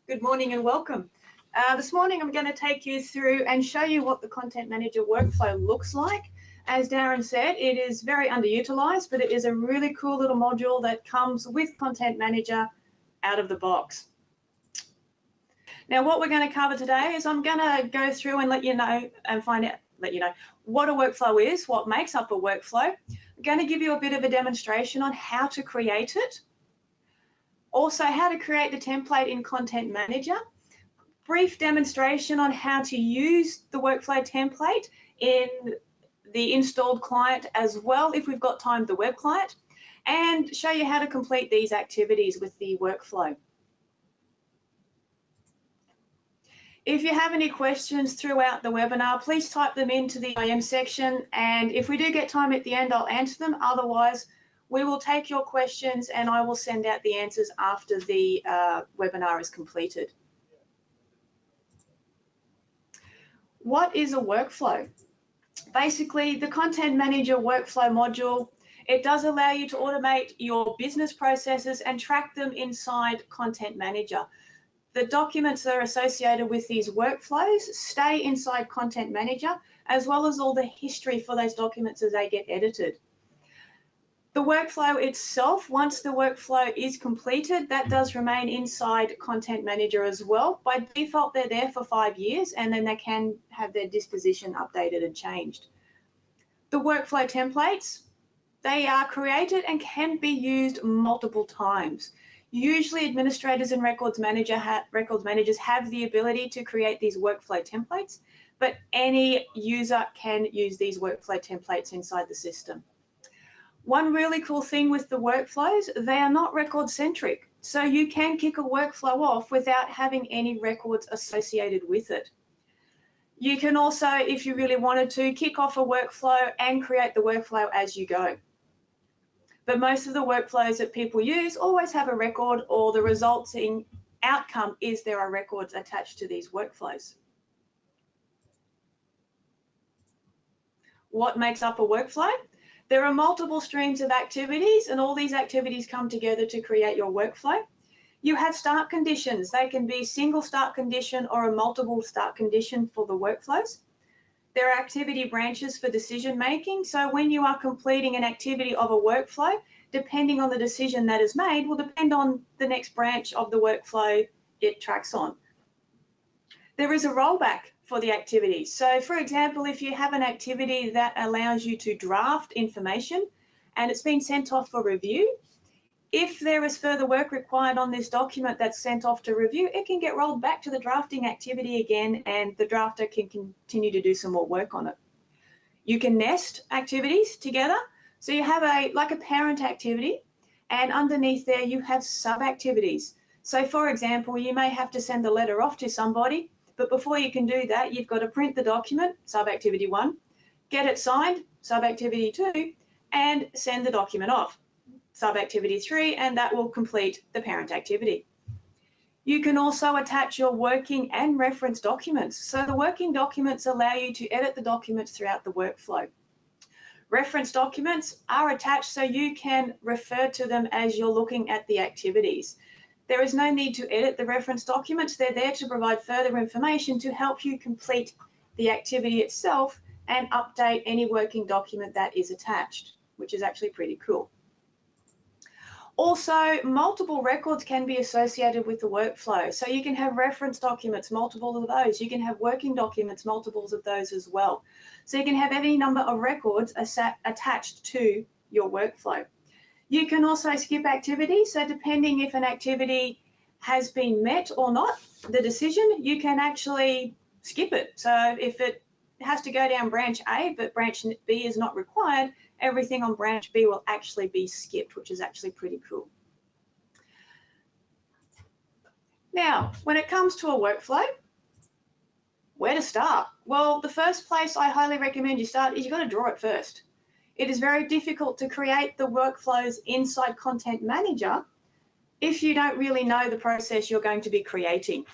Good morning and welcome. This morning I'm going to take you through and show you what the Content Manager workflow looks like. As Darren said, it is very underutilized, but it is a really cool little module that comes with Content Manager out of the box. Now, what we're going to cover today is I'm going to go through and let you know what a workflow is, what makes up a workflow. I'm going to give you a bit of a demonstration on how to create it. Also, how to create the template in Content Manager. Brief demonstration on how to use the workflow template in the installed client as well, if we've got time, the web client, and show you how to complete these activities with the workflow. If you have any questions throughout the webinar, please type them into the IM section, and if we do get time at the end, I'll answer them. Otherwise, we will take your questions and I will send out the answers after the webinar is completed. What is a workflow? Basically, the Content Manager workflow module, it does allow you to automate your business processes and track them inside Content Manager. The documents that are associated with these workflows stay inside Content Manager, as well as all the history for those documents as they get edited. The workflow itself, once the workflow is completed, that does remain inside Content Manager as well. By default, they're there for 5 years, and then they can have their disposition updated and changed. The workflow templates, they are created and can be used multiple times. Usually administrators and records managers have the ability to create these workflow templates, but any user can use these workflow templates inside the system. One really cool thing with the workflows, they are not record centric. So you can kick a workflow off without having any records associated with it. You can also, if you really wanted to, kick off a workflow and create the workflow as you go. But most of the workflows that people use always have a record, or the resulting outcome is there are records attached to these workflows. What makes up a workflow? There are multiple streams of activities, and all these activities come together to create your workflow. You have start conditions. They can be single start condition or a multiple start condition for the workflows. There are activity branches for decision making. So when you are completing an activity of a workflow, depending on the decision that is made, will depend on the next branch of the workflow it tracks on. There is a rollback for the activity. So for example, if you have an activity that allows you to draft information and it's been sent off for review, if there is further work required on this document that's sent off to review, it can get rolled back to the drafting activity again, and the drafter can continue to do some more work on it. You can nest activities together. So you have like a parent activity, and underneath there you have sub-activities. So for example, you may have to send a letter off to somebody, but before you can do that, you've got to print the document, sub-activity 1, get it signed, sub-activity 2, and send the document off, sub-activity 3, and that will complete the parent activity. You can also attach your working and reference documents. So the working documents allow you to edit the documents throughout the workflow. Reference documents are attached so you can refer to them as you're looking at the activities. There is no need to edit the reference documents. They're there to provide further information to help you complete the activity itself and update any working document that is attached, which is actually pretty cool. Also, multiple records can be associated with the workflow. So you can have reference documents, multiple of those. You can have working documents, multiples of those as well. So you can have any number of records attached to your workflow. You can also skip activities. So depending if an activity has been met or not, the decision, you can actually skip it. So if it has to go down branch A, but branch B is not required, everything on branch B will actually be skipped, which is actually pretty cool. Now, when it comes to a workflow, where to start? Well, the first place I highly recommend you start is you've got to draw it first. It is very difficult to create the workflows inside Content Manager if you don't really know the process you're going to be creating.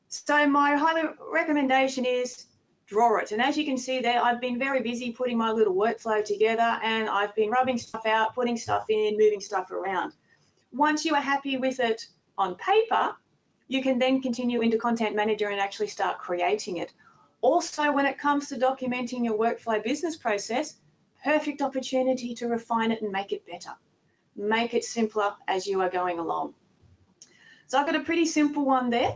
So my highly recommendation is draw it. And as you can see there, I've been very busy putting my little workflow together, and I've been rubbing stuff out, putting stuff in, moving stuff around. Once you are happy with it on paper, You can then continue into Content Manager and actually start creating it. Also, when it comes to documenting your workflow business process, perfect opportunity to refine it and make it better. Make it simpler as you are going along. So I've got a pretty simple one there.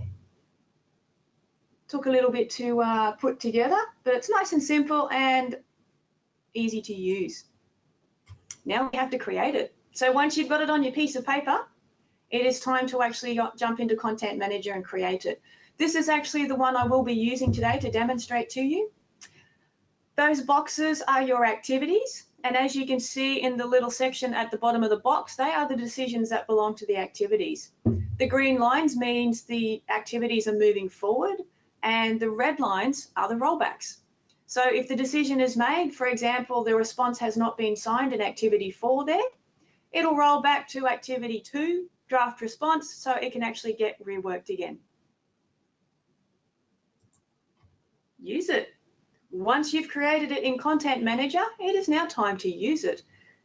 Took a little bit to put together, but it's nice and simple and easy to use. Now we have to create it. So once you've got it on your piece of paper, it is time to actually jump into Content Manager and create it. This is actually the one I will be using today to demonstrate to you. Those boxes are your activities, and as you can see in the little section at the bottom of the box, they are the decisions that belong to the activities. The green lines means the activities are moving forward, and the red lines are the rollbacks. So if the decision is made, for example, the response has not been signed in activity 4 there, it'll roll back to activity 2, draft response, so it can actually get reworked again. Use it. Once you've created it in Content Manager, it is now time to use it.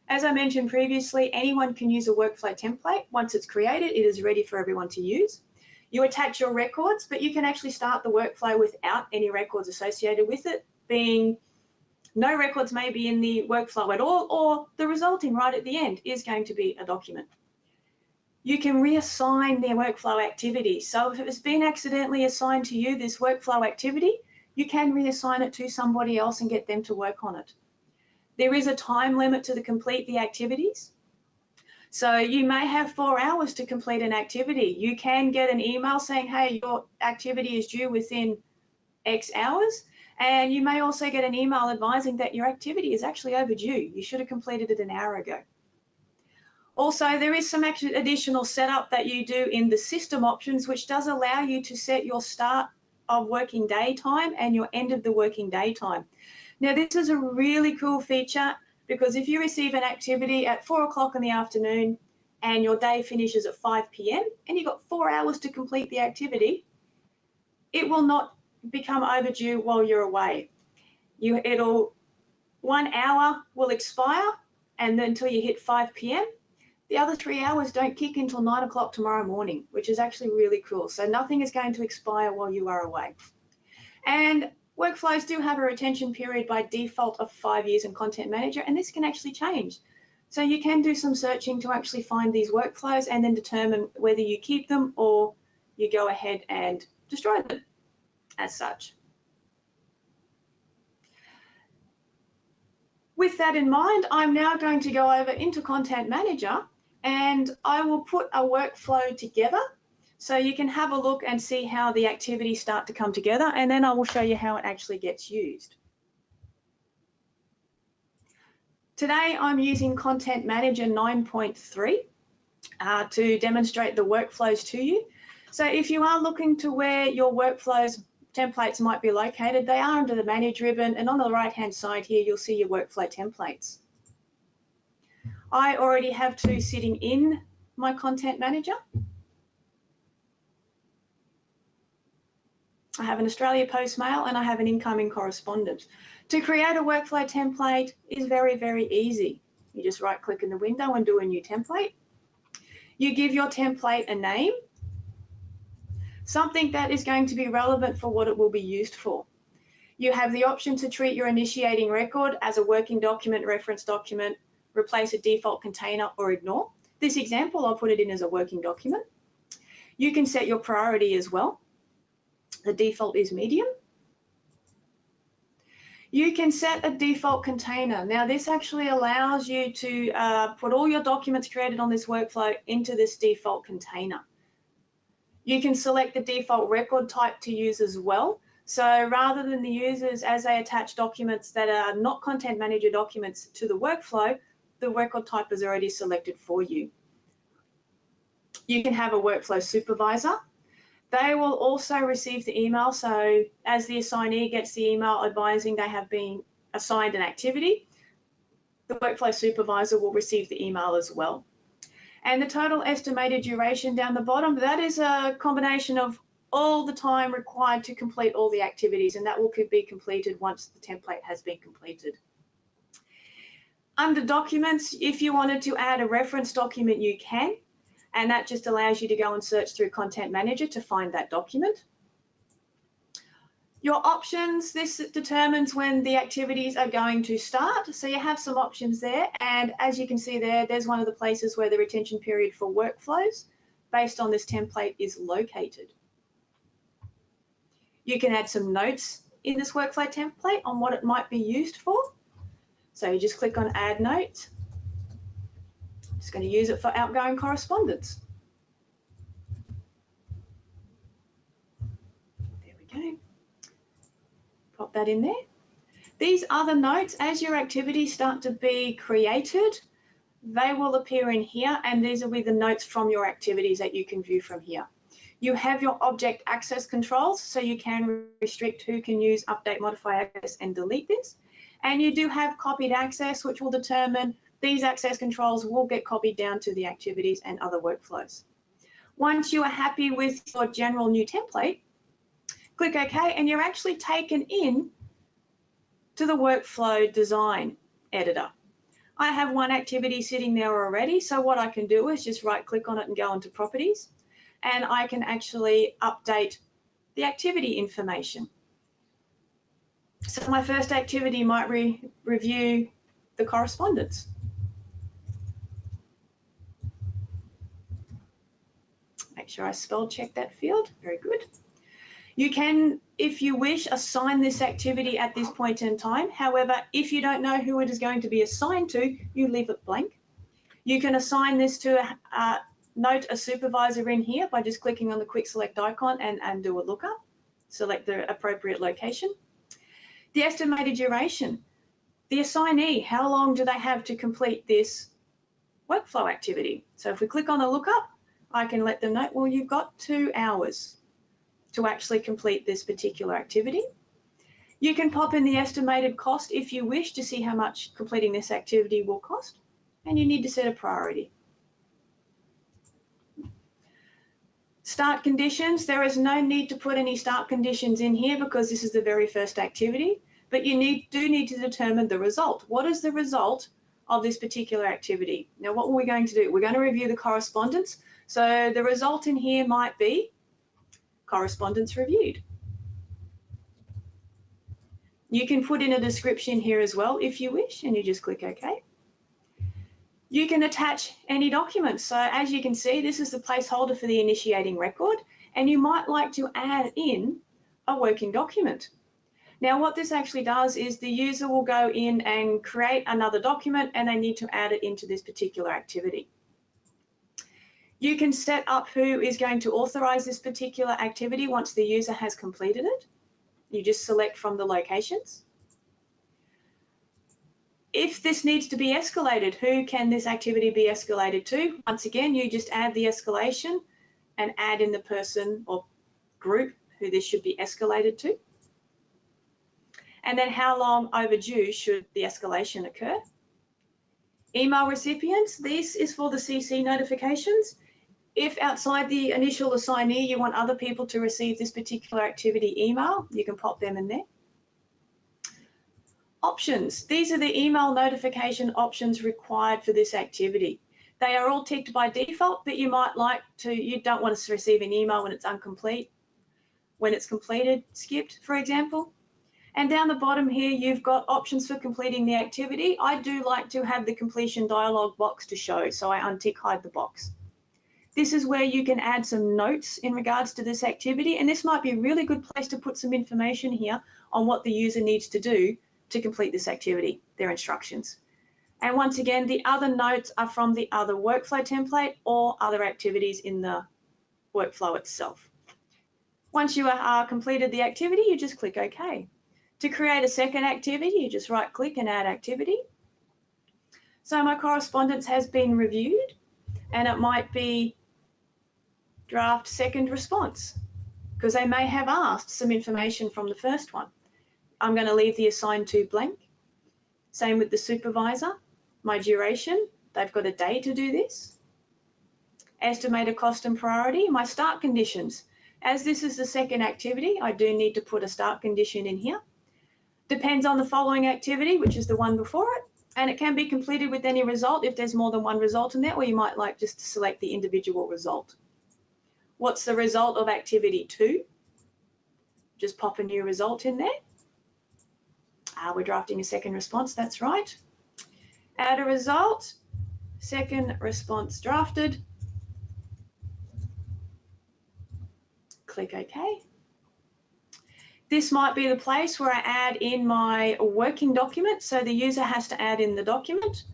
As I mentioned previously, anyone can use a workflow template. Once it's created, it is ready for everyone to use. You attach your records, but you can actually start the workflow without any records associated with it, being no records may be in the workflow at all, or the resulting right at the end is going to be a document. You can reassign their workflow activity. So if it's been accidentally assigned to you, this workflow activity, you can reassign it to somebody else and get them to work on it. There is a time limit to complete the activities. So you may have 4 hours to complete an activity. You can get an email saying, hey, your activity is due within X hours. And you may also get an email advising that your activity is actually overdue. You should have completed it an hour ago. Also, there is some additional setup that you do in the system options, which does allow you to set your start of working day time and your end of the working day time. Now, this is a really cool feature because if you receive an activity at 4 o'clock in the afternoon and your day finishes at 5 p.m. and you've got 4 hours to complete the activity, it will not become overdue while you're away. 1 hour will expire and then until you hit 5 p.m. The other 3 hours don't kick until 9 o'clock tomorrow morning, which is actually really cool. So nothing is going to expire while you are away. And workflows do have a retention period by default of 5 years in Content Manager, and this can actually change. So you can do some searching to actually find these workflows and then determine whether you keep them or you go ahead and destroy them as such. With that in mind, I'm now going to go over into Content Manager and I will put a workflow together so you can have a look and see how the activities start to come together, and then I will show you how it actually gets used. Today I'm using Content Manager 9.3 to demonstrate the workflows to you. So if you are looking to where your workflows templates might be located, they are under the Manage ribbon, and on the right hand side here you'll see your workflow templates. I already have 2 sitting in my Content Manager. I have an Australia Post Mail and I have an incoming correspondent. To create a workflow template is very, very easy. You just right click in the window and do a new template. You give your template a name, something that is going to be relevant for what it will be used for. You have the option to treat your initiating record as a working document, reference document, replace a default container, or ignore. This example, I'll put it in as a working document. You can set your priority as well. The default is medium. You can set a default container. Now, this actually allows you to put all your documents created on this workflow into this default container. You can select the default record type to use as well. So rather than the users, as they attach documents that are not Content Manager documents to the workflow, the record type is already selected for you. You can have a workflow supervisor. They will also receive the email. So as the assignee gets the email advising they have been assigned an activity, the workflow supervisor will receive the email as well. And the total estimated duration down the bottom, that is a combination of all the time required to complete all the activities, and that will be completed once the template has been completed. Under documents, if you wanted to add a reference document, you can. And that just allows you to go and search through Content Manager to find that document. Your options, this determines when the activities are going to start. So you have some options there. And as you can see there, there's one of the places where the retention period for workflows based on this template is located. You can add some notes in this workflow template on what it might be used for. So you just click on Add Note. I'm just going to use it for outgoing correspondence. There we go. Pop that in there. These other notes, as your activities start to be created, they will appear in here, and these will be the notes from your activities that you can view from here. You have your object access controls, so you can restrict who can use, update, modify, access, and delete this. And you do have copied access, which will determine these access controls will get copied down to the activities and other workflows. Once you are happy with your general new template, click OK, and you're actually taken in to the workflow design editor. I have one activity sitting there already, so what I can do is just right click on it and go into properties, and I can actually update the activity information. So my first activity might review the correspondence. Make sure I spell check that field. Very good. You can, if you wish, assign this activity at this point in time. However, if you don't know who it is going to be assigned to, you leave it blank. You can assign this to note a supervisor in here by just clicking on the quick select icon and do a lookup. Select the appropriate location. The estimated duration. The assignee, how long do they have to complete this workflow activity? So if we click on the lookup, I can let them know, well, you've got 2 hours to actually complete this particular activity. You can pop in the estimated cost if you wish to see how much completing this activity will cost, and you need to set a priority. Start conditions, there is no need to put any start conditions in here because this is the very first activity, but you do need to determine the result. What is the result of this particular activity? Now, what are we going to do? We're going to review the correspondence. So the result in here might be correspondence reviewed. You can put in a description here as well if you wish, and you just click OK. You can attach any documents. So as you can see, this is the placeholder for the initiating record, and you might like to add in a working document. Now, what this actually does is the user will go in and create another document, and they need to add it into this particular activity. You can set up who is going to authorize this particular activity once the user has completed it. You just select from the locations. If this needs to be escalated, who can this activity be escalated to? Once again, you just add the escalation and add in the person or group who this should be escalated to. And then how long overdue should the escalation occur? Email recipients, this is for the CC notifications. If outside the initial assignee, you want other people to receive this particular activity email, you can pop them in there. Options, these are the email notification options required for this activity. They are all ticked by default, but you might like to, you don't want to receive an email when it's incomplete, when it's completed, skipped, for example. And down the bottom here, you've got options for completing the activity. I do like to have the completion dialog box to show, so I untick hide the box. This is where you can add some notes in regards to this activity, and this might be a really good place to put some information here on what the user needs to do to complete this activity, their instructions. And once again, the other notes are from the other workflow template or other activities in the workflow itself. Once you are completed the activity, you just click OK. To create a second activity, you just right click and add activity. So my correspondence has been reviewed, and it might be draft second response because they may have asked some information from the first one. I'm going to leave the assigned to blank. Same with the supervisor. My duration, they've got a day to do this. Estimated cost and priority. My start conditions. As this is the second activity, I do need to put a start condition in here. Depends on the following activity, which is the one before it. And it can be completed with any result if there's more than one result in there, or you might like just to select the individual result. What's the result of activity 2? Just pop a new result in there. We're drafting a second response, that's right. Add a result, second response drafted. Click OK. This might be the place where I add in my working document. So the user has to add in the document,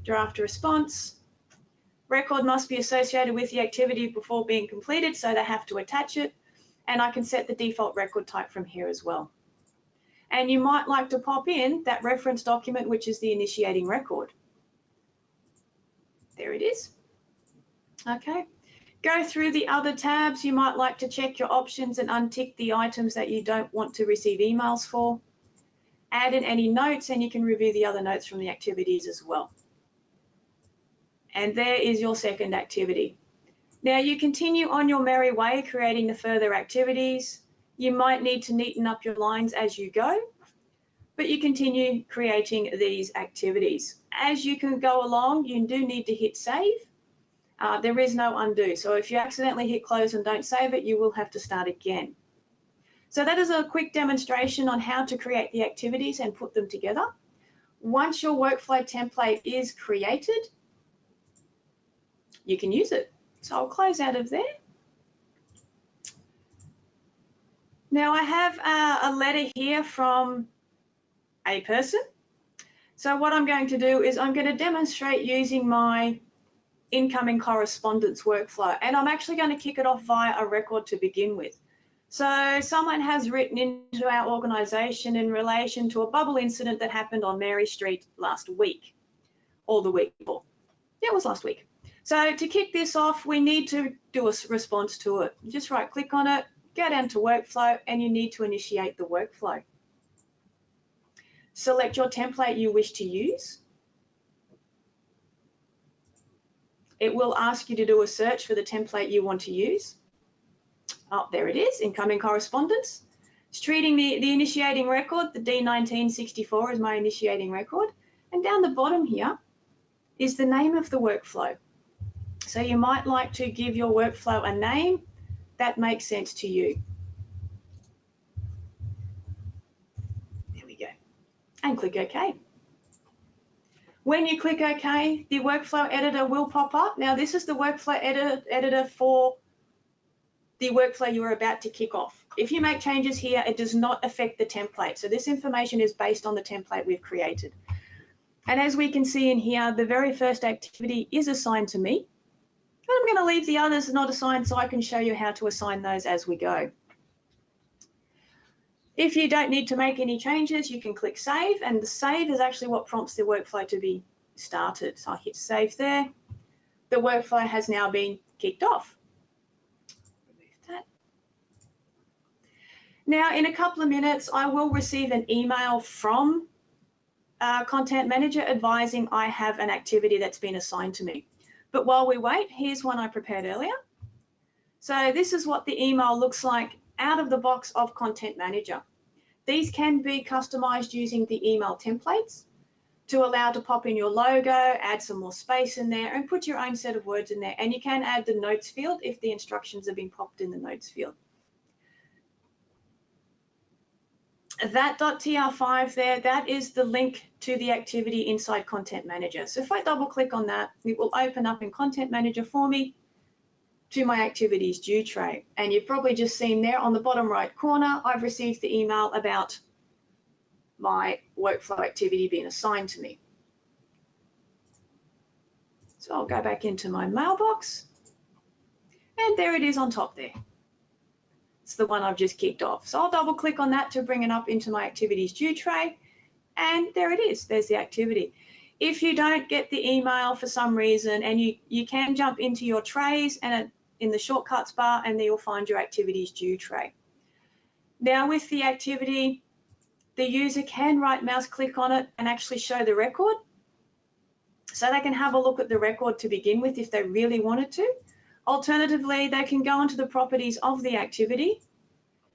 draft a response. Record must be associated with the activity before being completed, so they have to attach it. And I can set the default record type from here as well. And you might like to pop in that reference document, which is the initiating record. There it is. Okay. Go through the other tabs. You might like to check your options and untick the items that you don't want to receive emails for. Add in any notes, and you can review the other notes from the activities as well. And there is your second activity. Now you continue on your merry way creating the further activities. You might need to neaten up your lines as you go, but you continue creating these activities. As you can go along, you do need to hit save. There is no undo. So if you accidentally hit close and don't save it, you will have to start again. So that is a quick demonstration on how to create the activities and put them together. Once your workflow template is created, you can use it. So I'll close out of there. Now I have a letter here from a person. So what I'm going to do is I'm going to demonstrate using my incoming correspondence workflow, and I'm actually going to kick it off via a record to begin with. So someone has written into our organisation in relation to a bubble incident that happened on Mary Street last week, or the week before. Yeah, it was last week. So to kick this off, we need to do a response to it. Just right click on it, go down to workflow, and you need to initiate the workflow. Select your template you wish to use. It will ask you to do a search for the template you want to use. Oh, there it is, incoming correspondence. It's treating the initiating record, the D1964 is my initiating record. And down the bottom here is the name of the workflow. So you might like to give your workflow a name that makes sense to you. There we go. And click OK. When you click OK, the workflow editor will pop up. Now this is the workflow editor for the workflow you are about to kick off. If you make changes here, it does not affect the template. So this information is based on the template we've created. And as we can see in here, the very first activity is assigned to me. But I'm going to leave the others not assigned so I can show you how to assign those as we go. If you don't need to make any changes, you can click save, and the save is actually what prompts the workflow to be started. So I hit save there. The workflow has now been kicked off. Remove that. Now, in a couple of minutes, I will receive an email from Content Manager advising I have an activity that's been assigned to me. But while we wait, here's one I prepared earlier. So this is what the email looks like out of the box of Content Manager. These can be customized using the email templates to allow to pop in your logo, add some more space in there, and put your own set of words in there. And you can add the notes field if the instructions have been popped in the notes field. That .tr5 there, that is the link to the activity inside Content Manager. So if I double click on that, it will open up in Content Manager for me to my activities due tray. And you've probably just seen there on the bottom right corner, I've received the email about my workflow activity being assigned to me. So I'll go back into my mailbox, and there it is on top there. It's the one I've just kicked off. So I'll double click on that to bring it up into my activities due tray, and there it is, there's the activity. If you don't get the email for some reason, and you can jump into your trays and in the shortcuts bar, and there you'll find your activities due tray. Now with the activity, the user can right mouse click on it and actually show the record. So they can have a look at the record to begin with if they really wanted to. Alternatively, they can go into the properties of the activity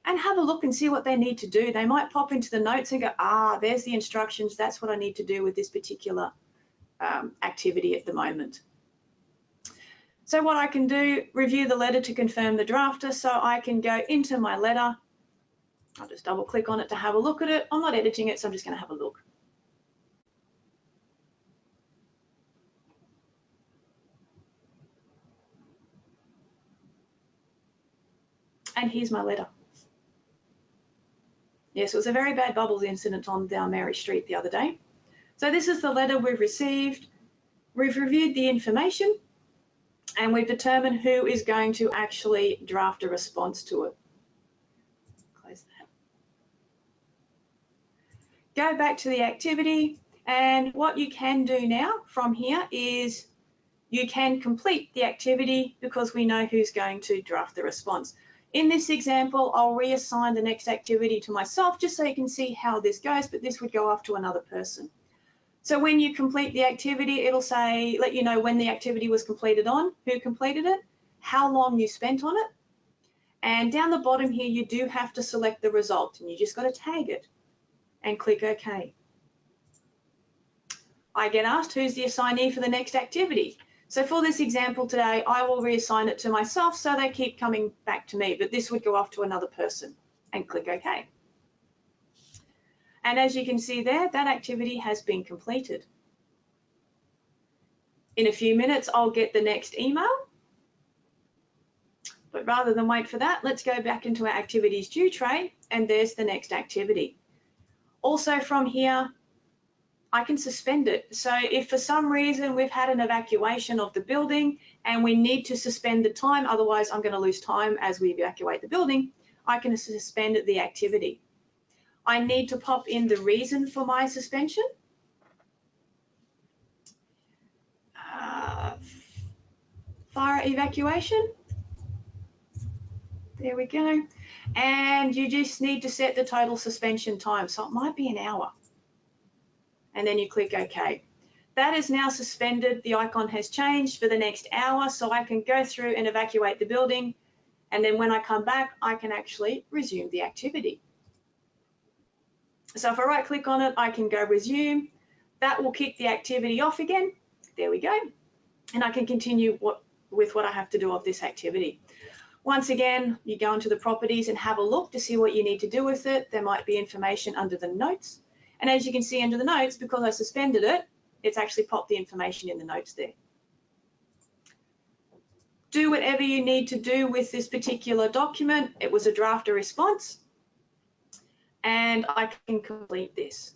and have a look and see what they need to do. They might pop into the notes and go, ah, there's the instructions. That's what I need to do with this particular activity at the moment. So what I can do, review the letter to confirm the drafter. So I can go into my letter. I'll just double click on it to have a look at it. I'm not editing it, so I'm just going to have a look. And here's my letter. Yes, it was a very bad bubbles incident on down Mary Street the other day. So this is the letter we've received. We've reviewed the information and we've determined who is going to actually draft a response to it. Close that. Go back to the activity, and what you can do now from here is you can complete the activity because we know who's going to draft the response. In this example, I'll reassign the next activity to myself just so you can see how this goes, but this would go off to another person. So when you complete the activity, it'll say, let you know when the activity was completed on, who completed it, how long you spent on it, and down the bottom here, you do have to select the result, and you just got to tag it and click OK. I get asked who's the assignee for the next activity. So for this example today, I will reassign it to myself so they keep coming back to me, but this would go off to another person, and click OK. And as you can see there, that activity has been completed. In a few minutes, I'll get the next email. But rather than wait for that, let's go back into our activities due tray, and there's the next activity. Also from here, I can suspend it. So if for some reason we've had an evacuation of the building and we need to suspend the time, otherwise I'm going to lose time as we evacuate the building, I can suspend the activity. I need to pop in the reason for my suspension. Fire evacuation. There we go. And you just need to set the total suspension time. So it might be an hour. And then you click OK. That is now suspended. The icon has changed for the next hour, so I can go through and evacuate the building. And then when I come back, I can actually resume the activity. So if I right click on it, I can go resume. That will kick the activity off again. There we go. And I can continue with what I have to do of this activity. Once again, you go into the properties and have a look to see what you need to do with it. There might be information under the notes. And as you can see under the notes, because I suspended it, it's actually popped the information in the notes there. Do whatever you need to do with this particular document. It was a draft a response, and I can complete this.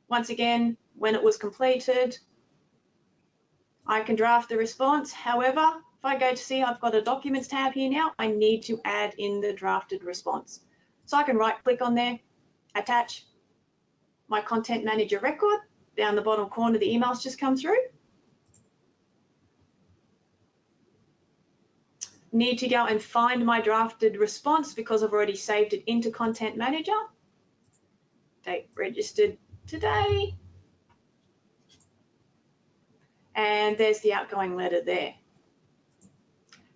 Once again, when it was completed, I can draft the response. However, if I go to see, I've got a documents tab here now, I need to add in the drafted response. So I can right click on there, attach my content manager record. Down the bottom corner, the emails just come through. Need to go and find my drafted response because I've already saved it into Content Manager. Date registered today. And there's the outgoing letter there.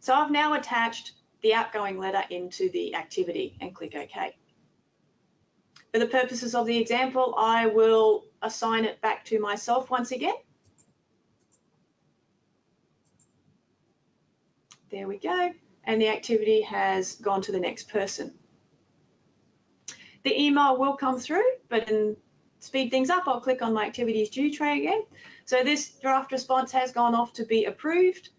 So I've now attached the outgoing letter into the activity and click OK. For the purposes of the example, I will assign it back to myself once again. There we go. And the activity has gone to the next person. The email will come through, but to speed things up, I'll click on my activities due tray again. So this draft response has gone off to be approved.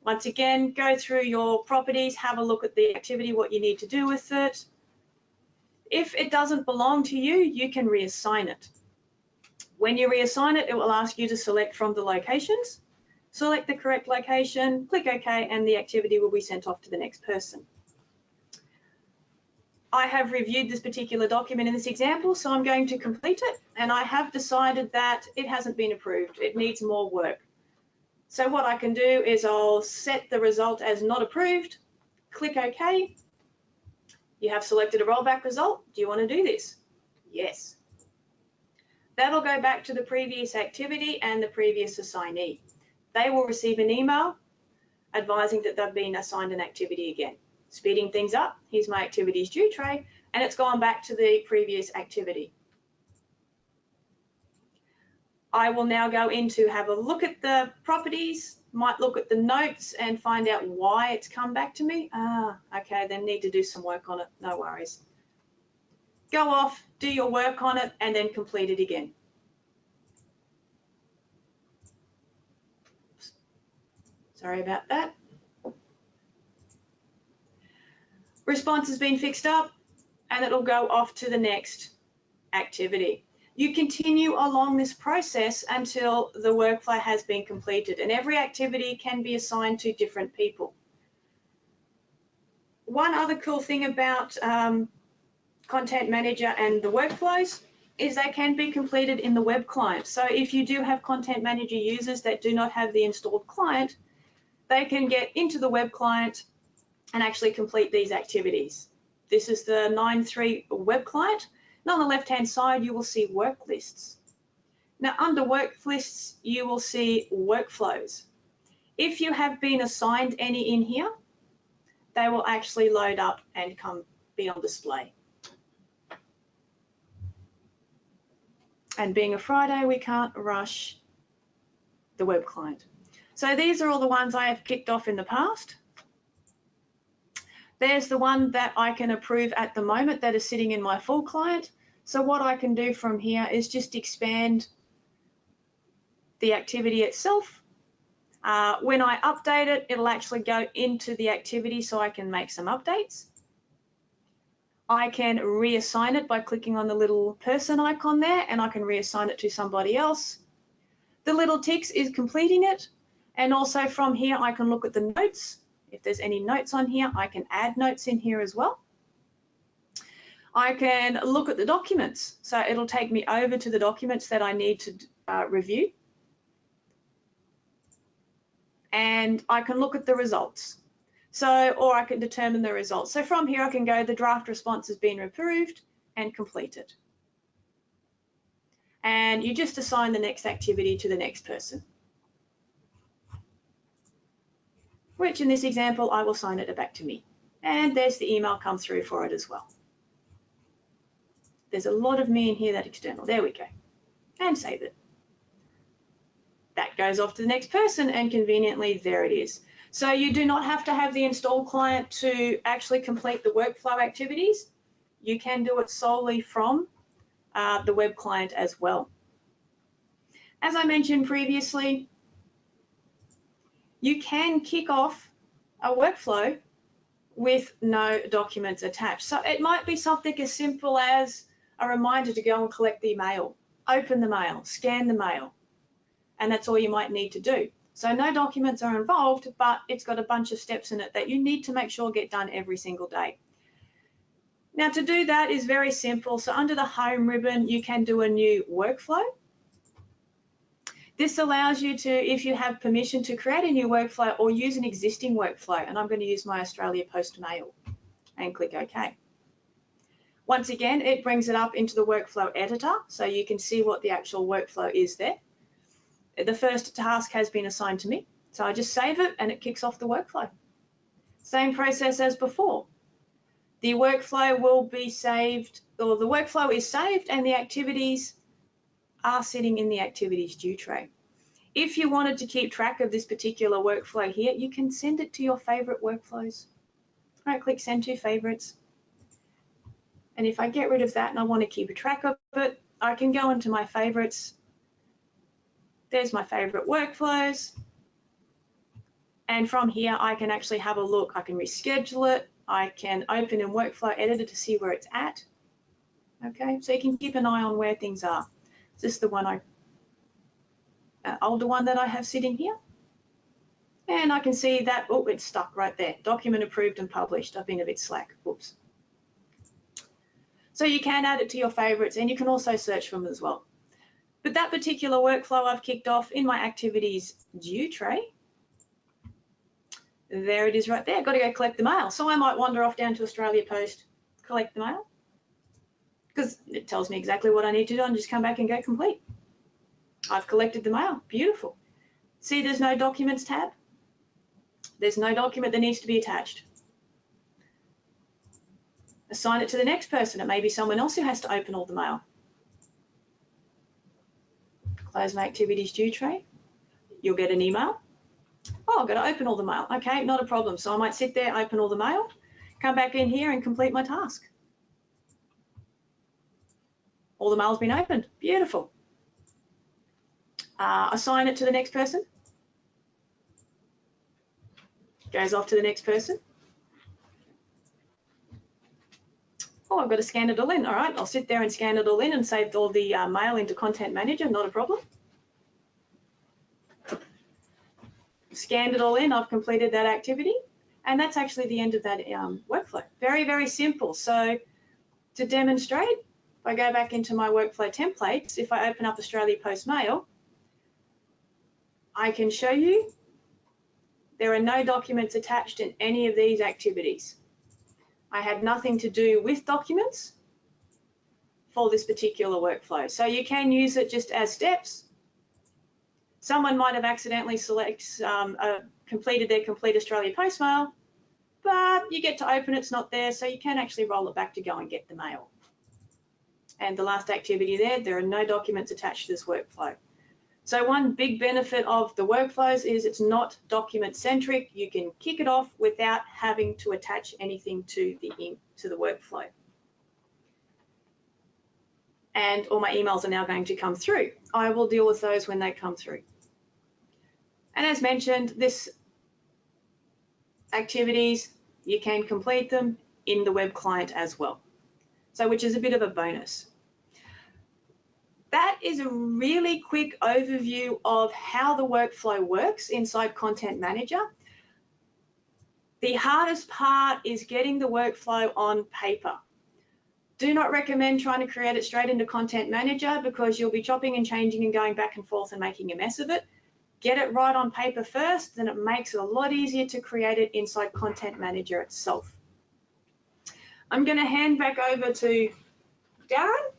Once again, go through your properties, have a look at the activity, what you need to do with it. If it doesn't belong to you, you can reassign it. When you reassign it, it will ask you to select from the locations. Select the correct location, click OK, and the activity will be sent off to the next person. I have reviewed this particular document in this example, so I'm going to complete it, and I have decided that it hasn't been approved. It needs more work. So what I can do is I'll set the result as not approved, click OK. You have selected a rollback result. Do you want to do this? Yes. That'll go back to the previous activity and the previous assignee. They will receive an email advising that they've been assigned an activity again. Speeding things up, here's my activities due tray, and it's gone back to the previous activity. I will now go in to have a look at the properties, might look at the notes and find out why it's come back to me. Okay, then need to do some work on it, no worries. Go off, do your work on it, and then complete it again. Sorry about that. Response has been fixed up, and it'll go off to the next activity. You continue along this process until the workflow has been completed, and every activity can be assigned to different people. One other cool thing about Content Manager and the workflows is they can be completed in the web client. So if you do have Content Manager users that do not have the installed client, they can get into the web client and actually complete these activities. This is the 9.3 web client. And on the left-hand side, you will see work lists. Now, under work lists, you will see workflows. If you have been assigned any in here, they will actually load up and be on display. And being a Friday, we can't rush the web client. So these are all the ones I have kicked off in the past. There's the one that I can approve at the moment that is sitting in my full client. So what I can do from here is just expand the activity itself. When I update it, it'll actually go into the activity so I can make some updates. I can reassign it by clicking on the little person icon there, and I can reassign it to somebody else. The little ticks is completing it. And also from here, I can look at the notes. If there's any notes on here, I can add notes in here as well. I can look at the documents. So it'll take me over to the documents that I need to review. And I can look at the results. Or I can determine the results. So from here, I can go, the draft response has been approved and completed. And you just assign the next activity to the next person. Which in this example, I will assign it back to me. And there's the email come through for it as well. There's a lot of me in here, that external. There we go. And save it. That goes off to the next person, and conveniently, there it is. So you do not have to have the install client to actually complete the workflow activities. You can do it solely from the web client as well. As I mentioned previously, you can kick off a workflow with no documents attached. So it might be something as simple as a reminder to go and collect the mail, open the mail, scan the mail, and that's all you might need to do. So no documents are involved, but it's got a bunch of steps in it that you need to make sure get done every single day. Now to do that is very simple. So under the home ribbon, you can do a new workflow. This allows you to, if you have permission to create a new workflow or use an existing workflow, and I'm going to use my Australia Post Mail and click OK. Once again, it brings it up into the workflow editor, so you can see what the actual workflow is there. The first task has been assigned to me, so I just save it and it kicks off the workflow. Same process as before. The workflow will be saved, or the workflow is saved and the activities are sitting in the activities due tray. If you wanted to keep track of this particular workflow here, you can send it to your favorite workflows. Right click send to favorites. And if I get rid of that and I want to keep a track of it, I can go into my favorites. There's my favorite workflows. And from here, I can actually have a look. I can reschedule it. I can open in Workflow Editor to see where it's at. Okay, so you can keep an eye on where things are. Is this the one older one that I have sitting here? And I can see that, oh, it's stuck right there. Document approved and published. I've been a bit slack. Oops. So you can add it to your favorites, and you can also search for them as well. But that particular workflow I've kicked off in my activities due tray. There it is right there. I've got to go collect the mail. So I might wander off down to Australia Post, collect the mail, because it tells me exactly what I need to do and just come back and go complete. I've collected the mail. Beautiful. See, there's no documents tab. There's no document that needs to be attached. Assign it to the next person. It may be someone else who has to open all the mail. Close my activities due tray. You'll get an email. Oh, I've got to open all the mail. Okay, not a problem. So I might sit there, open all the mail, come back in here and complete my task. All the mail's been opened. Beautiful. Assign it to the next person. Goes off to the next person. Oh, I've got to scan it all in. All right, I'll sit there and scan it all in and save all the mail into Content Manager, not a problem. Scanned it all in, I've completed that activity, and that's actually the end of that workflow. Very, very simple. So to demonstrate, if I go back into my workflow templates, if I open up Australia Post Mail, I can show you there are no documents attached in any of these activities. I had nothing to do with documents for this particular workflow. So you can use it just as steps. Someone might have accidentally completed their Complete Australia Post Mail, but you get to open it's not there, so you can actually roll it back to go and get the mail. And the last activity there are no documents attached to this workflow. So one big benefit of the workflows is it's not document centric. You can kick it off without having to attach anything to the workflow. And all my emails are now going to come through. I will deal with those when they come through. And as mentioned, this activities, you can complete them in the web client as well. So which is a bit of a bonus. That is a really quick overview of how the workflow works inside Content Manager. The hardest part is getting the workflow on paper. Do not recommend trying to create it straight into Content Manager because you'll be chopping and changing and going back and forth and making a mess of it. Get it right on paper first, then it makes it a lot easier to create it inside Content Manager itself. I'm going to hand back over to Darren.